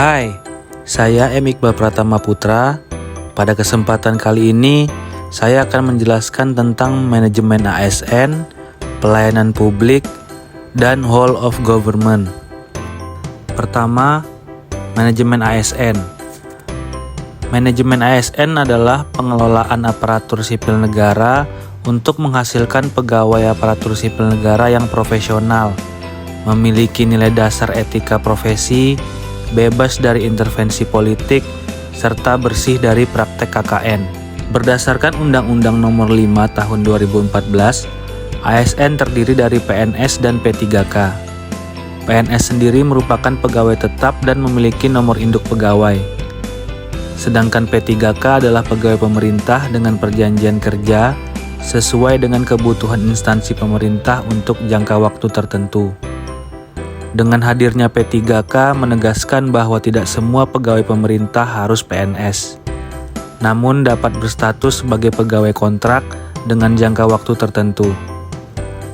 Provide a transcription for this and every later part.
Hai, saya M. Iqbal Pratama Putra. Pada kesempatan kali ini, saya akan menjelaskan tentang manajemen ASN, pelayanan publik, dan whole of government. Pertama, manajemen ASN. Manajemen ASN adalah pengelolaan aparatur sipil negara untuk menghasilkan pegawai aparatur sipil negara yang profesional, memiliki nilai dasar etika profesi, bebas dari intervensi politik, serta bersih dari praktek KKN. Berdasarkan Undang-Undang Nomor 5 Tahun 2014, ASN terdiri dari PNS dan P3K. PNS sendiri merupakan pegawai tetap dan memiliki nomor induk pegawai. Sedangkan P3K adalah pegawai pemerintah dengan perjanjian kerja sesuai dengan kebutuhan instansi pemerintah untuk jangka waktu tertentu. Dengan hadirnya P3K menegaskan bahwa tidak semua pegawai pemerintah harus PNS, namun dapat berstatus sebagai pegawai kontrak dengan jangka waktu tertentu.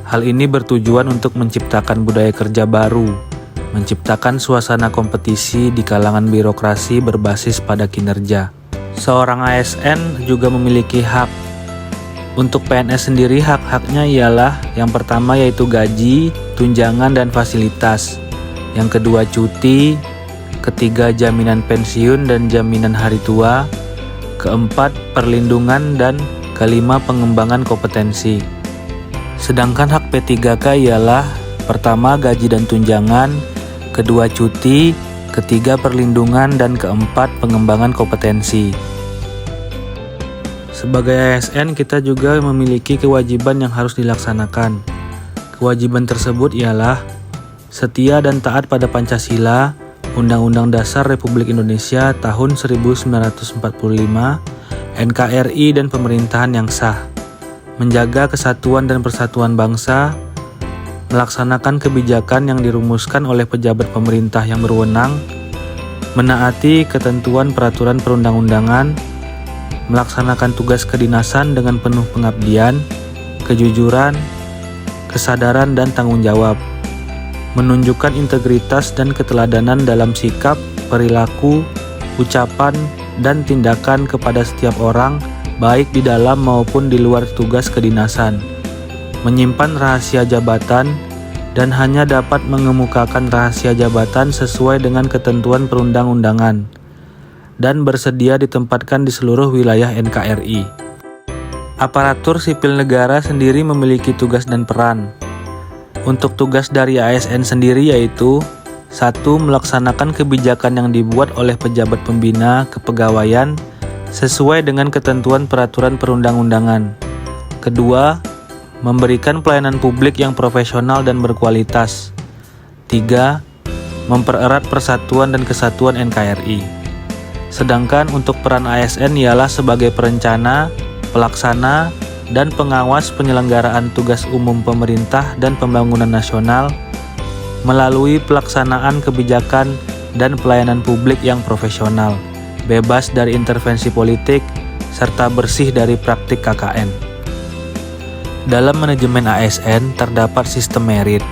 Hal ini bertujuan untuk menciptakan budaya kerja baru, menciptakan suasana kompetisi di kalangan birokrasi berbasis pada kinerja. Seorang ASN juga memiliki hak. Untuk PNS sendiri, hak-haknya ialah yang pertama yaitu gaji, tunjangan, dan fasilitas. Yang kedua cuti, ketiga jaminan pensiun dan jaminan hari tua, keempat perlindungan, dan kelima pengembangan kompetensi. Sedangkan hak P3K ialah pertama gaji dan tunjangan, kedua cuti, ketiga perlindungan, dan keempat pengembangan kompetensi. Sebagai ASN, kita juga memiliki kewajiban yang harus dilaksanakan. Kewajiban tersebut ialah setia dan taat pada Pancasila, Undang-Undang Dasar Republik Indonesia tahun 1945, NKRI, dan pemerintahan yang sah, menjaga kesatuan dan persatuan bangsa, melaksanakan kebijakan yang dirumuskan oleh pejabat pemerintah yang berwenang, menaati ketentuan peraturan perundang-undangan, melaksanakan tugas kedinasan dengan penuh pengabdian, kejujuran, kesadaran, dan tanggung jawab, menunjukkan integritas dan keteladanan dalam sikap, perilaku, ucapan, dan tindakan kepada setiap orang, baik di dalam maupun di luar tugas kedinasan, menyimpan rahasia jabatan, dan hanya dapat mengemukakan rahasia jabatan sesuai dengan ketentuan perundang-undangan, dan bersedia ditempatkan di seluruh wilayah NKRI. Aparatur sipil negara sendiri memiliki tugas dan peran. Untuk tugas dari ASN sendiri yaitu 1. Melaksanakan kebijakan yang dibuat oleh pejabat pembina kepegawaian sesuai dengan ketentuan peraturan perundang-undangan. 2. Memberikan pelayanan publik yang profesional dan berkualitas. 3. Mempererat persatuan dan kesatuan NKRI. Sedangkan untuk peran ASN ialah sebagai perencana, pelaksana, dan pengawas penyelenggaraan tugas umum pemerintah dan pembangunan nasional melalui pelaksanaan kebijakan dan pelayanan publik yang profesional, bebas dari intervensi politik, serta bersih dari praktik KKN. Dalam manajemen ASN terdapat sistem merit.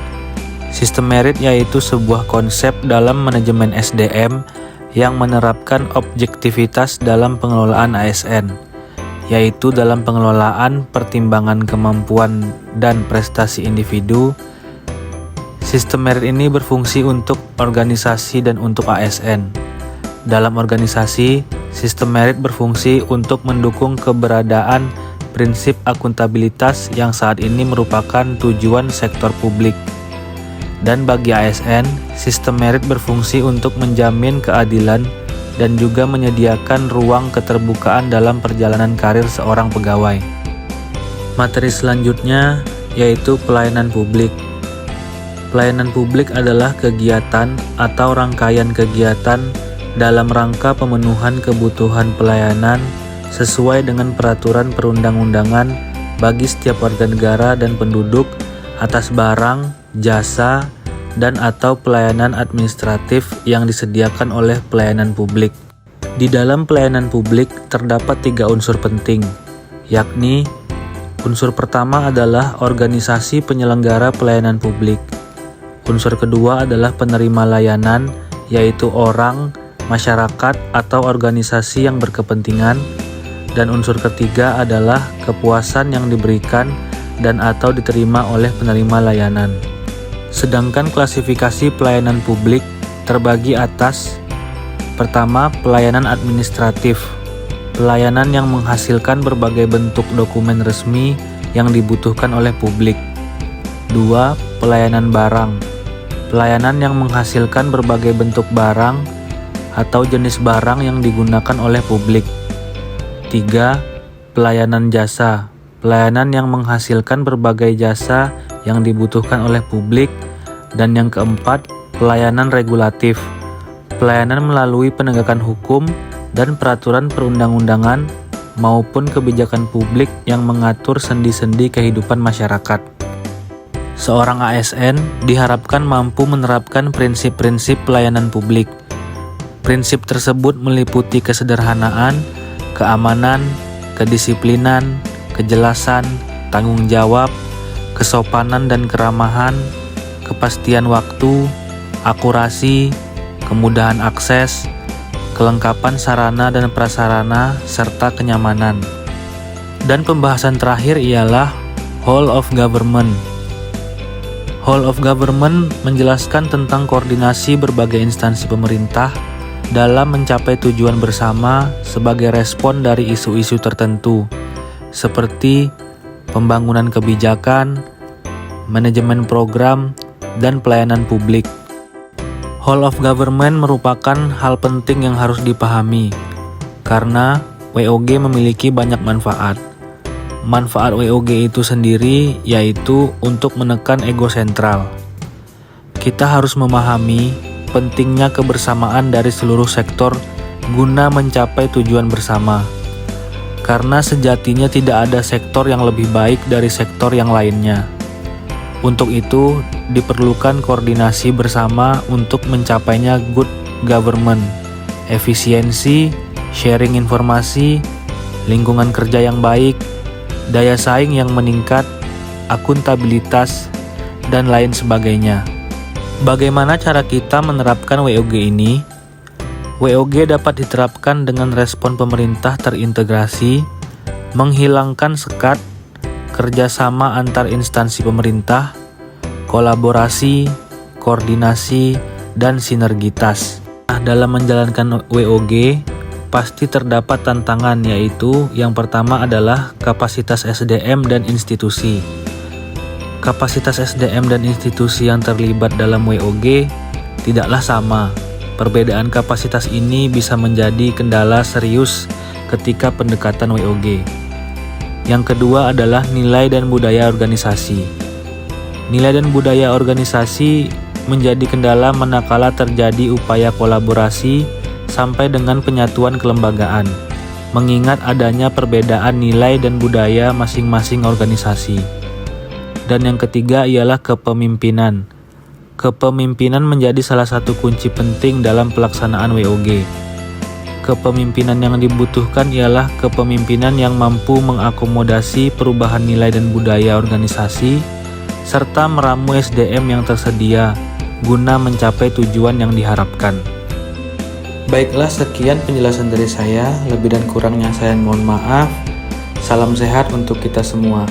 Sistem merit yaitu sebuah konsep dalam manajemen SDM yang menerapkan objektivitas dalam pengelolaan ASN, yaitu dalam pengelolaan pertimbangan kemampuan dan prestasi individu. Sistem merit ini berfungsi untuk organisasi dan untuk ASN. Dalam organisasi, sistem merit berfungsi untuk mendukung keberadaan prinsip akuntabilitas yang saat ini merupakan tujuan sektor publik. Dan bagi ASN, sistem merit berfungsi untuk menjamin keadilan dan juga menyediakan ruang keterbukaan dalam perjalanan karir seorang pegawai. Materi selanjutnya yaitu pelayanan publik. Pelayanan publik adalah kegiatan atau rangkaian kegiatan dalam rangka pemenuhan kebutuhan pelayanan sesuai dengan peraturan perundang-undangan bagi setiap warga negara dan penduduk atas barang, jasa, dan atau pelayanan administratif yang disediakan oleh pelayanan publik. Di dalam pelayanan publik terdapat 3 unsur penting, yakni unsur pertama adalah organisasi penyelenggara pelayanan publik. Unsur kedua adalah penerima layanan, yaitu orang masyarakat atau organisasi yang berkepentingan, dan unsur ketiga adalah kepuasan yang diberikan dan atau diterima oleh penerima layanan. Sedangkan klasifikasi pelayanan publik terbagi atas: pertama, pelayanan administratif, pelayanan yang menghasilkan berbagai bentuk dokumen resmi yang dibutuhkan oleh publik. 2. Pelayanan barang, pelayanan yang menghasilkan berbagai bentuk barang atau jenis barang yang digunakan oleh publik. 3. Pelayanan jasa, pelayanan yang menghasilkan berbagai jasa yang dibutuhkan oleh publik. Dan yang keempat, pelayanan regulatif, pelayanan melalui penegakan hukum dan peraturan perundang-undangan maupun kebijakan publik yang mengatur sendi-sendi kehidupan masyarakat. Seorang ASN diharapkan mampu menerapkan prinsip-prinsip pelayanan publik. Prinsip tersebut meliputi kesederhanaan, keamanan, kedisiplinan, kejelasan, tanggung jawab, kesopanan dan keramahan, kepastian waktu, akurasi, kemudahan akses, kelengkapan sarana dan prasarana, serta kenyamanan. Dan pembahasan terakhir ialah Whole of Government. Whole of Government menjelaskan tentang koordinasi berbagai instansi pemerintah dalam mencapai tujuan bersama sebagai respon dari isu-isu tertentu, seperti pembangunan kebijakan, manajemen program, dan pelayanan publik. Whole of Government merupakan hal penting yang harus dipahami, karena WOG memiliki banyak manfaat. Manfaat WOG itu sendiri yaitu untuk menekan ego sentral. Kita harus memahami pentingnya kebersamaan dari seluruh sektor guna mencapai tujuan bersama. Karena sejatinya tidak ada sektor yang lebih baik dari sektor yang lainnya. Untuk itu, diperlukan koordinasi bersama untuk mencapainya good government, efisiensi, sharing informasi, lingkungan kerja yang baik, daya saing yang meningkat, akuntabilitas, dan lain sebagainya. Bagaimana cara kita menerapkan WOG ini? WOG dapat diterapkan dengan respon pemerintah terintegrasi, menghilangkan sekat, kerjasama antar instansi pemerintah, kolaborasi, koordinasi, dan sinergitas. Dalam menjalankan WOG, pasti terdapat tantangan, yaitu yang pertama adalah kapasitas SDM dan institusi. Kapasitas SDM dan institusi yang terlibat dalam WOG tidaklah sama. Perbedaan kapasitas ini bisa menjadi kendala serius ketika pendekatan WOG. Yang kedua adalah nilai dan budaya organisasi. Nilai dan budaya organisasi menjadi kendala manakala terjadi upaya kolaborasi sampai dengan penyatuan kelembagaan, mengingat adanya perbedaan nilai dan budaya masing-masing organisasi. Dan yang ketiga ialah kepemimpinan. Kepemimpinan menjadi salah satu kunci penting dalam pelaksanaan WOG. Kepemimpinan yang dibutuhkan ialah kepemimpinan yang mampu mengakomodasi perubahan nilai dan budaya organisasi, serta meramu SDM yang tersedia guna mencapai tujuan yang diharapkan. Baiklah, sekian penjelasan dari saya. Lebih dan kurangnya saya mohon maaf. Salam sehat untuk kita semua.